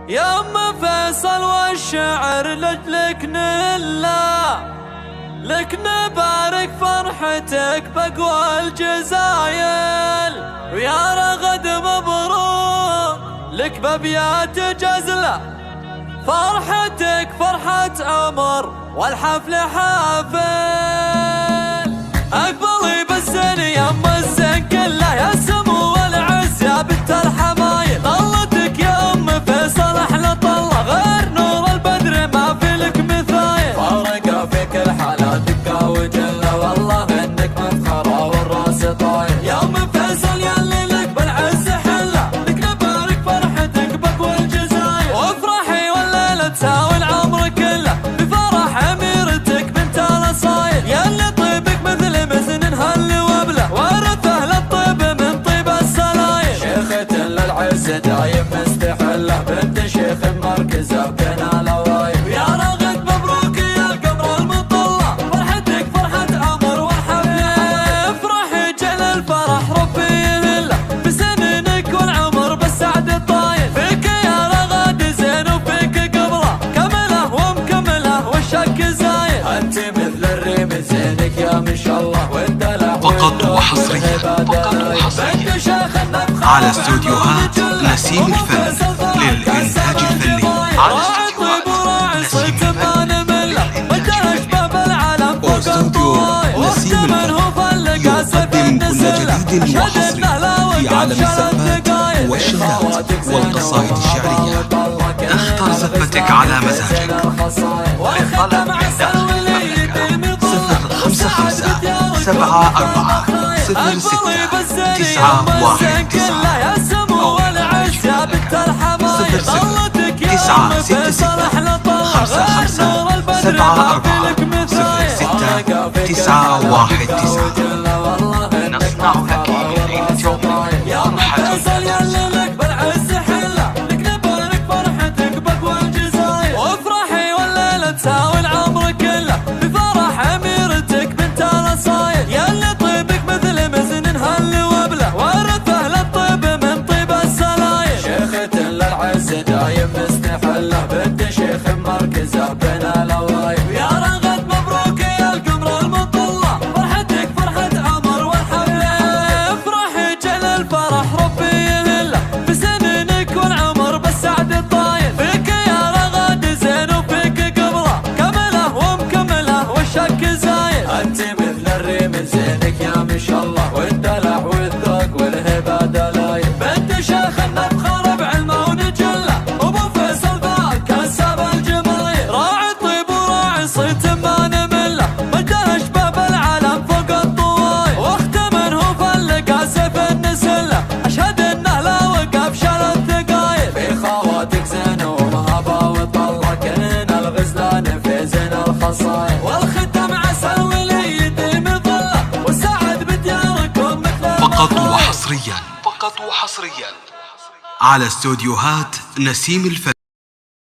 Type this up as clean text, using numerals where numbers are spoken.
يا ام فيصل والشعر لجلك نلا، لك نبارك فرحتك بقوى الجزايل، ويا رغد مبروك لك بابيات جزلة، فرحتك فرحة عمر والحفل حافل. اقبلي بالزين يا ام الزين كله، يا سمو والعز يا بنت الحمايل، طلتك يا ام فيصل احلى طله، غير نور البدر ما في لك مثايل، فارقه فيك الحالات دقه وجله، والله انك مفخره والراس طايل، يا ام فيصل يا اللي لك بالعز حله، لك نبارك فرحتك بقوى الجزايل، وافرحي والليله تساوي العمر كله، بفرح اميرتك بنت الاصايل، يا اللي طيبك مثل مزن هل وبله، ورثه للطيب من طيب السلايل، شيخة للعز دايم مستحله، بنت شيخ مركزه بين الاوايل، يا رغد مبروك يا القمر المطله، فرحتك فرحه عمر والحفل، افرحي جل الفرح ربي يهله، بسنينك والعمر بالسعد الطايل، فيك يا رغد زين وفيك قبله، كمله ومكمله والشك زايل، انت مثل الريم زينك يا ما شاء الله، والدلع فقط وحصريا على استوديوهات نسيم الفن للإنتاج الفني. على استوديوهات نسيم الفن واستوديو نسيم الفن يقدم كل جديد وحصري في عالم الزفات والشغلات والقصائد الشعرية. اختر زفتك على مزاجك. للطلب عندك 055 74 06 919 يا سمو والعز يا بنت الحمايل، 00 966 55 74 06 919. نصنع لك ليلة يوم فيصل يا اللي لك بالعز حله، لك نبارك فرحتك بقوى الجزايل، وافرحي والليله تساوي العمر كله، بفرح اميرتك بنت الاصايل، يا اللي طيبك مثل مزن هل وبله، ورثه للطيب من طيب السلايل، شيخة للعز دايم مستحله، بنت شيخ مركزه بين الاوايل، يا رغد مبروك يا القمر المطله، فرحتك فرحه عمر والحفل، افرحي جل الفرح ربي يهله، بسنينك والعمر بالسعد الطايل، فيك يا رغد زين وفيك قبله، كمله ومكمله والشك زايل، انت مثل الريم زينك يا ما شاء الله، والدلع والذوق والهبه دلايل، بنت شيخ النبخه بعلمه ونجله، ابو فيصل ذاك كسب الجمايل، راعي طيب وراعي صيت ما نمله، مده شباب العالم فوق الطوايل، واخته منه فلقى سيف النسله، اشهد انه لا وقف شال الثقايل، في خواتك زين ومهبه وطله، كان الغزلان في زين الخصايل، والختم عسل وليدي مظله، والسعد بدياركم مثل فقط وحصريا على استوديوهات نسيم الفن.